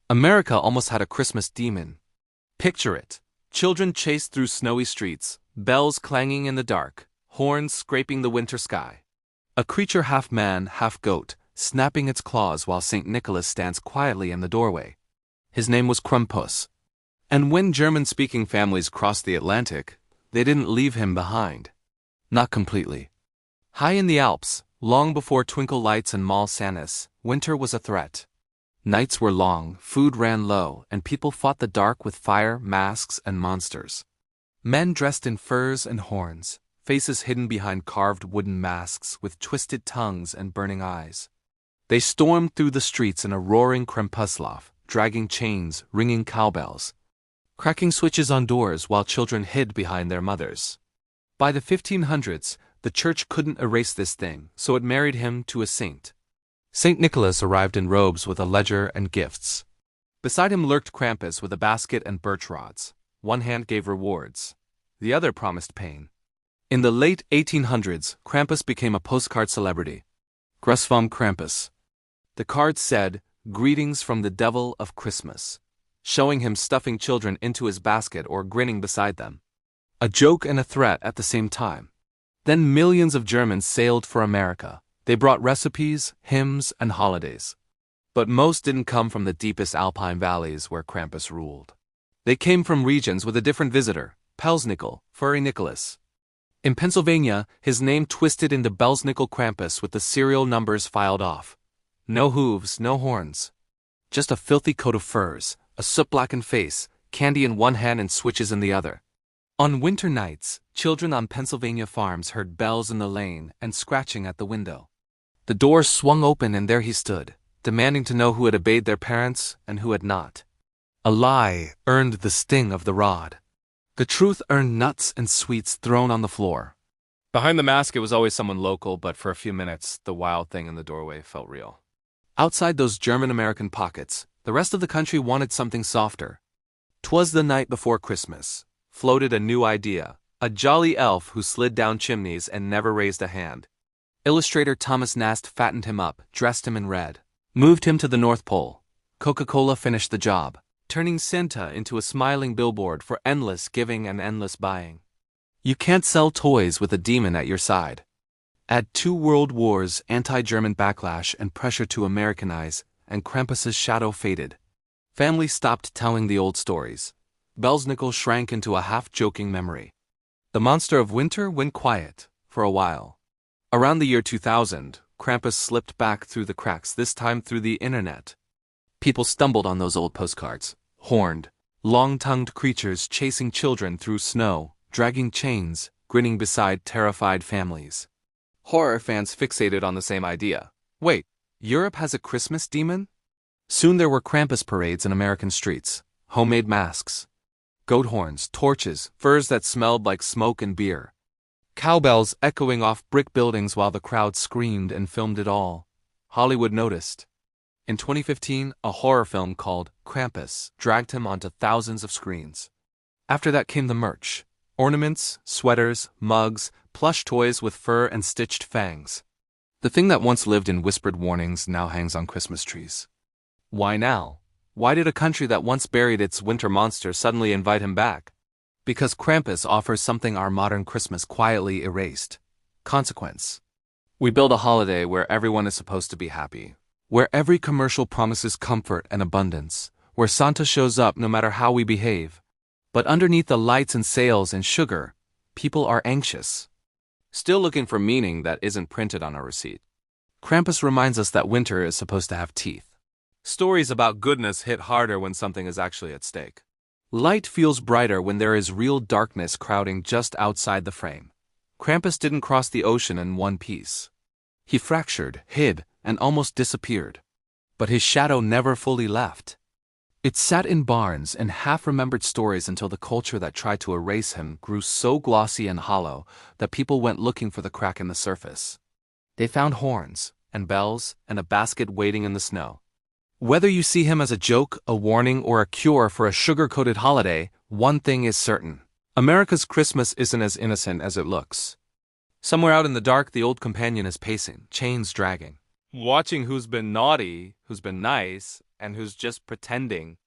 America almost had a Christmas demon. Picture it. Children chased through snowy streets, bells clanging in the dark, horns scraping the winter sky. A creature half man, half goat, snapping its claws while St. Nicholas stands quietly in the doorway. His name was Krampus. And when German-speaking families crossed the Atlantic, they didn't leave him behind. Not completely. High in the Alps, long before twinkle lights and mall Santas, winter was a threat. Nights were long, food ran low, and people fought the dark with fire, masks, and monsters. Men dressed in furs and horns, faces hidden behind carved wooden masks with twisted tongues and burning eyes. They stormed through the streets in a roaring Krampusnacht, dragging chains, ringing cowbells, cracking switches on doors while children hid behind their mothers. By the 1500s, the church couldn't erase this thing, so it married him to a saint. St. Nicholas arrived in robes with a ledger and gifts. Beside him lurked Krampus with a basket and birch rods. One hand gave rewards. The other promised pain. In the late 1800s, Krampus became a postcard celebrity. Gruß vom Krampus. The card said, "Greetings from the devil of Christmas," showing him stuffing children into his basket or grinning beside them. A joke and a threat at the same time. Then millions of Germans sailed for America. They brought recipes, hymns, and holidays. But most didn't come from the deepest Alpine valleys where Krampus ruled. They came from regions with a different visitor, Belsnickel, Furry Nicholas. In Pennsylvania, his name twisted into Belsnickel Krampus with the serial numbers filed off. No hooves, no horns. Just a filthy coat of furs, a soot-blackened face, candy in one hand and switches in the other. On winter nights, children on Pennsylvania farms heard bells in the lane and scratching at the window. The door swung open and there he stood, demanding to know who had obeyed their parents and who had not. A lie earned the sting of the rod. The truth earned nuts and sweets thrown on the floor. Behind the mask it was always someone local, but for a few minutes the wild thing in the doorway felt real. Outside those German-American pockets, the rest of the country wanted something softer. 'Twas the night before Christmas. Floated a new idea, a jolly elf who slid down chimneys and never raised a hand. Illustrator Thomas Nast fattened him up, dressed him in red, moved him to the North Pole. Coca-Cola finished the job, turning Santa into a smiling billboard for endless giving and endless buying. You can't sell toys with a demon at your side. Add 2 world wars, anti-German backlash, and pressure to Americanize, and Krampus's shadow faded. Families stopped telling the old stories. Belsnickel shrank into a half-joking memory. The monster of winter went quiet, for a while. Around the year 2000, Krampus slipped back through the cracks, this time through the internet. People stumbled on those old postcards. Horned, long-tongued creatures chasing children through snow, dragging chains, grinning beside terrified families. Horror fans fixated on the same idea. Wait, Europe has a Christmas demon? Soon there were Krampus parades in American streets, homemade masks, goat horns, torches, furs that smelled like smoke and beer. Cowbells echoing off brick buildings while the crowd screamed and filmed it all. Hollywood noticed. In 2015, a horror film called Krampus dragged him onto thousands of screens. After that came the merch. Ornaments, sweaters, mugs, plush toys with fur and stitched fangs. The thing that once lived in whispered warnings now hangs on Christmas trees. Why now? Why did a country that once buried its winter monster suddenly invite him back? Because Krampus offers something our modern Christmas quietly erased. Consequence. We build a holiday where everyone is supposed to be happy, where every commercial promises comfort and abundance, where Santa shows up no matter how we behave. But underneath the lights and sails and sugar, people are anxious, still looking for meaning that isn't printed on a receipt. Krampus reminds us that winter is supposed to have teeth. Stories about goodness hit harder when something is actually at stake. Light feels brighter when there is real darkness crowding just outside the frame. Krampus didn't cross the ocean in one piece. He fractured, hid, and almost disappeared. But his shadow never fully left. It sat in barns and half-remembered stories until the culture that tried to erase him grew so glossy and hollow that people went looking for the crack in the surface. They found horns, and bells, and a basket waiting in the snow. Whether you see him as a joke, a warning, or a cure for a sugar-coated holiday, one thing is certain. America's Christmas isn't as innocent as it looks. Somewhere out in the dark, the old companion is pacing, chains dragging, watching who's been naughty, who's been nice, and who's just pretending.